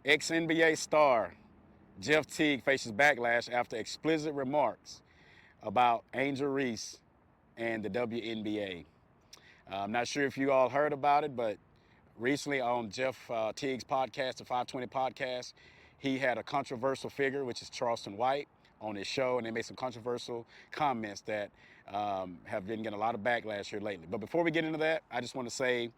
Ex-NBA star Jeff Teague faces backlash after explicit remarks about Angel Reese and the WNBA. I'm not sure if you all heard about it, but recently on Jeff Teague's podcast, the 520 podcast, he had a controversial figure, which is Charleston White, on his show, and they made some controversial comments that have been getting a lot of backlash here lately. But before we get into that, I just want to say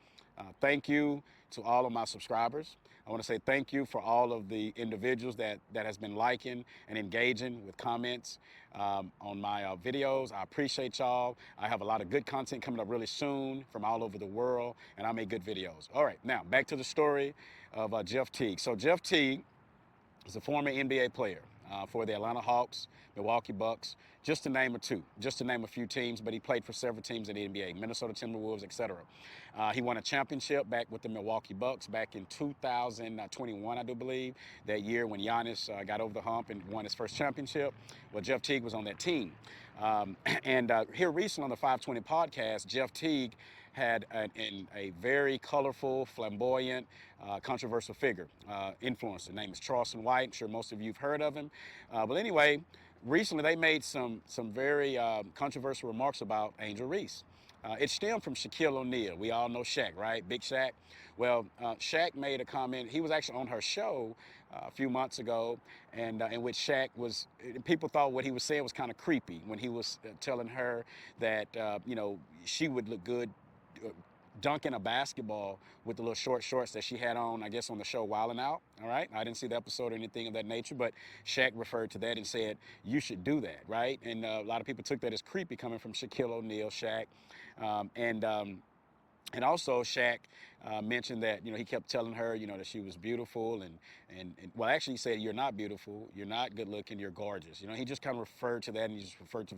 thank you to all of my subscribers. I want to say thank you for all of the individuals that has been liking and engaging with comments on my videos. I appreciate y'all. I have a lot of good content coming up really soon from all over the world, and I make good videos. All right, now back to the story of Jeff Teague. So Jeff Teague is a former NBA player for the Atlanta Hawks, Milwaukee Bucks, just to name just to name a few teams, but he played for several teams in the NBA, Minnesota Timberwolves, etc. He won a championship back with the Milwaukee Bucks back in 2021, I do believe, that year when Giannis got over the hump and won his first championship. Well, Jeff Teague was on that team. And here recently on the 520 podcast, Jeff Teague had a very colorful, flamboyant, controversial figure, influencer. His name is Charleston White. I'm sure most of you have heard of him. But anyway, recently they made some very controversial remarks about Angel Reese. It stemmed from Shaquille O'Neal. We all know Shaq, right? Big Shaq. Well, Shaq made a comment. He was actually on her show a few months ago, and in which Shaq was, people thought what he was saying was kind of creepy when he was telling her that, she would look good uh, dunking a basketball with the little short shorts that she had on, I guess, on the show Wildin' Out. All right. I didn't see the episode or anything of that nature, but Shaq referred to that and said, you should do that. Right. And a lot of people took that as creepy coming from Shaquille O'Neal, Shaq. And also Shaq mentioned that, he kept telling her, that she was beautiful and well, actually he said, you're not beautiful, you're not good looking, you're gorgeous. He just kind of referred to that, and he just referred to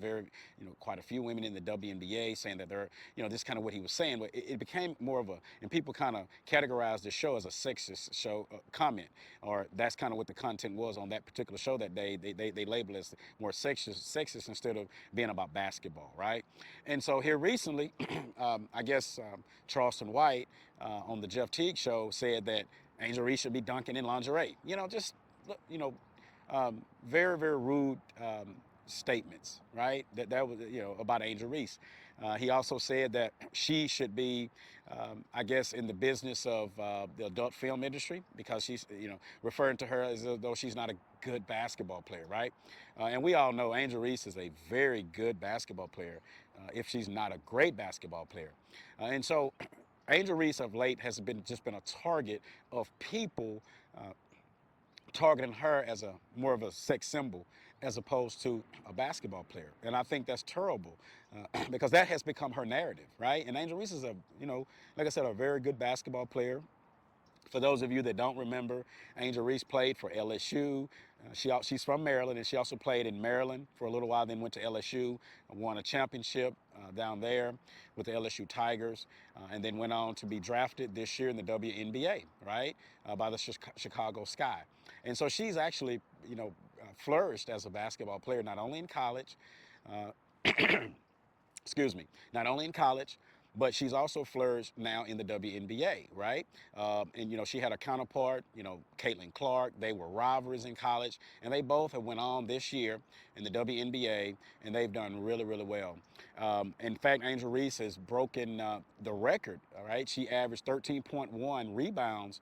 quite a few women in the WNBA, saying that they're, this kind of what he was saying. But it became more of a, and people kind of categorized the show as a sexist show comment, or that's kind of what the content was on that particular show that day. They labeled it as more sexist instead of being about basketball, right? And so here recently, I guess Charleston White on the Jeff Teague show said that Angel Reese should be dunking in lingerie. Just very very rude statements, right? That was about Angel Reese. He also said that she should be, I guess, in the business of the adult film industry because she's referring to her as though she's not a good basketball player, right? And we all know Angel Reese is a very good basketball player, if she's not a great basketball player, and so. Angel Reese of late has been a target of people targeting her as a more of a sex symbol as opposed to a basketball player. And I think that's terrible because that has become her narrative, right? And Angel Reese is like I said, a very good basketball player. For those of you that don't remember, Angel Reese played for LSU. She's from Maryland, and she also played in Maryland for a little while, then went to LSU, won a championship down there with the LSU Tigers, and then went on to be drafted this year in the WNBA, right, by the Chicago Sky. And so she's actually, flourished as a basketball player, not only in college, uh, excuse me, not only in college, but she's also flourished now in the WNBA, right? And she had a counterpart, Caitlin Clark. They were rivalries in college, and they both have went on this year in the WNBA, and they've done really, really well. In fact, Angel Reese has broken the record. All right, she averaged 13.1 rebounds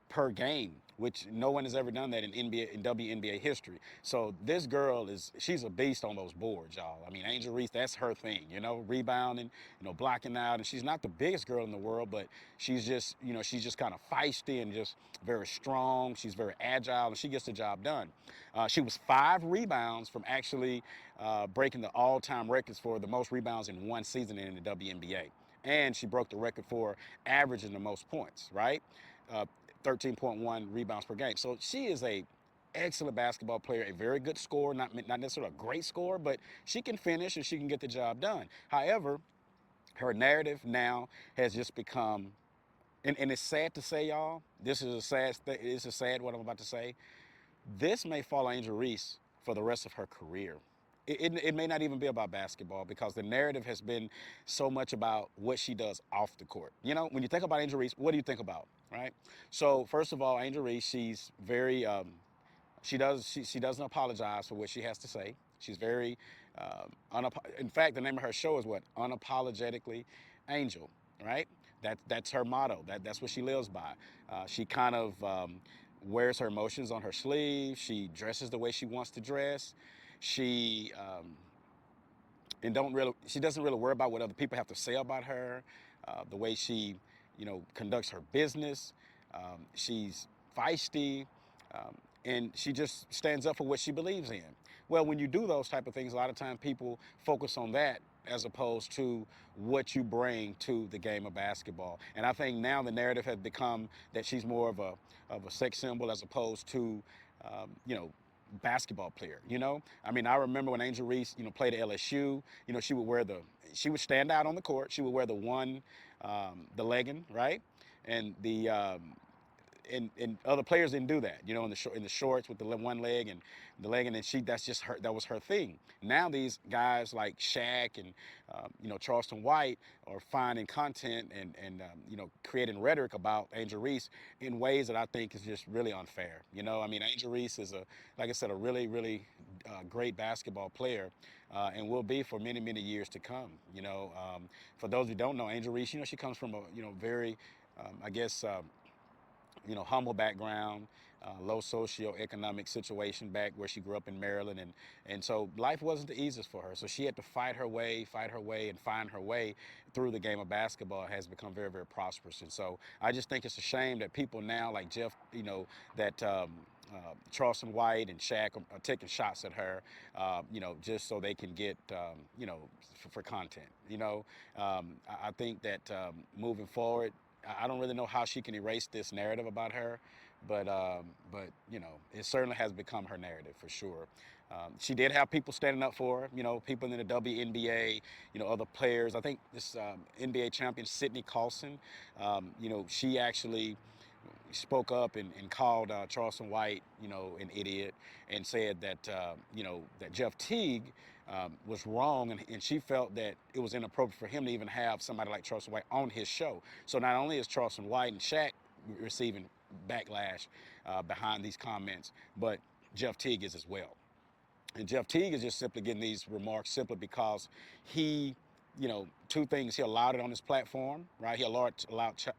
per game, which no one has ever done that in WNBA history. So this girl she's a beast on those boards, y'all. I mean, Angel Reese, that's her thing, rebounding, blocking out. And she's not the biggest girl in the world, but she's just kind of feisty and just very strong. She's very agile, and she gets the job done. She was 5 rebounds from actually breaking the all-time records for the most rebounds in one season in the WNBA. And she broke the record for averaging the most points, right? 13.1 rebounds per game. So she is a excellent basketball player, a very good scorer, not necessarily a great scorer, but she can finish and she can get the job done. However, her narrative now has just become, and it's sad to say, y'all, this is a sad what I'm about to say. This may follow Angel Reese for the rest of her career. It may not even be about basketball because the narrative has been so much about what she does off the court. When you think about Angel Reese, what do you think about? right? So first of all, Angel Reese, she's very she doesn't apologize for what she has to say. She's very in fact, the name of her show is what, Unapologetically Angel, right? That's her motto. That's what she lives by. She kind of wears her emotions on her sleeve. She dresses the way she wants to dress. She and don't really she doesn't really worry about what other people have to say about her. The way she, conducts her business. She's feisty, um, and she just stands up for what she believes in. Well, when you do those type of things, a lot of time people focus on that as opposed to what you bring to the game of basketball. And I think now the narrative has become that she's more of a sex symbol as opposed to, basketball player. I mean, I remember when Angel Reese, played at LSU. She would she would stand out on the court. She would wear the legging, right, and and other players didn't do that. In the shorts with the one leg and the leg, and then that's just her. That was her thing. Now these guys like Shaq and Charleston White are finding content and creating rhetoric about Angel Reese in ways that I think is just really unfair. I mean, Angel Reese is like I said, a really really great basketball player, and will be for many many years to come. For those who don't know, Angel Reese, she comes from a very I guess humble background, low socioeconomic situation back where she grew up in Maryland, and so life wasn't the easiest for her. So she had to fight her way, and find her way through the game of basketball. Has become very, very prosperous, and so I just think it's a shame that people now like Jeff, that. Charleston White and Shaq are taking shots at her, just so they can get, for content. I think that moving forward, I don't really know how she can erase this narrative about her, but it certainly has become her narrative for sure. She did have people standing up for her, people in the WNBA, other players. I think this NBA champion Sydney Carlson, she actually spoke up and called Charleston White, an idiot, and said that, that Jeff Teague was wrong, and she felt that it was inappropriate for him to even have somebody like Charleston White on his show. So not only is Charleston White and Shaq receiving backlash behind these comments, but Jeff Teague is as well. And Jeff Teague is just simply getting these remarks simply because he, two things. He allowed it on his platform, right? He allowed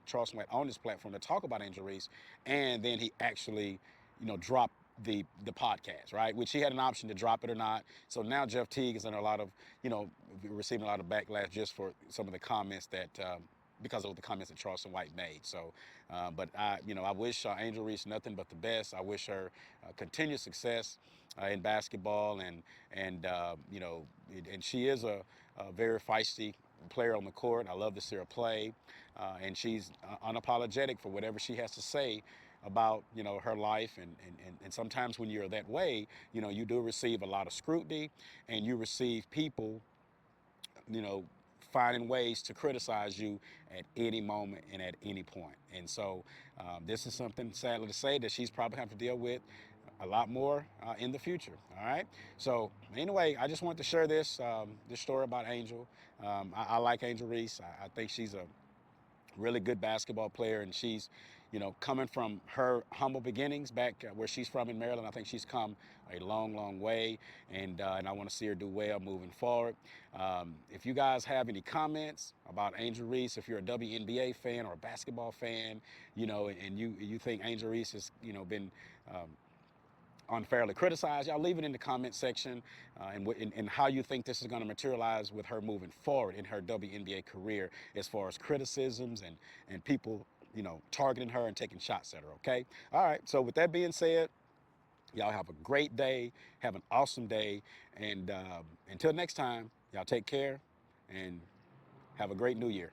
Charleston White on his platform to talk about Angel Reese, and then he actually, dropped the podcast, right? Which he had an option to drop it or not. So now Jeff Teague is under a lot of, receiving a lot of backlash just for some of the comments that. Because of the comments that Charleston White made. So, but I wish Angel Reese nothing but the best. I wish her continued success in basketball, and she is a very feisty player on the court. I love to see her play, and she's unapologetic for whatever she has to say about her life, and sometimes when you're that way, you do receive a lot of scrutiny, and you receive people you know, finding ways to criticize you at any moment and at any point. And so this is something, sadly to say, that she's probably have to deal with a lot more in the future. All right. So anyway, I just wanted to share this story about Angel. I like Angel Reese. I think she's a really good basketball player, and she's, coming from her humble beginnings back where she's from in Maryland. I think she's come a long, long way, and I want to see her do well moving forward. If you guys have any comments about Angel Reese, if you're a WNBA fan or a basketball fan, and you think Angel Reese has, been unfairly criticized, y'all leave it in the comment section, and how you think this is going to materialize with her moving forward in her WNBA career as far as criticisms and people, targeting her and taking shots at her, okay? All right, so with that being said, y'all have a great day, have an awesome day, and until next time, y'all take care and have a great new year.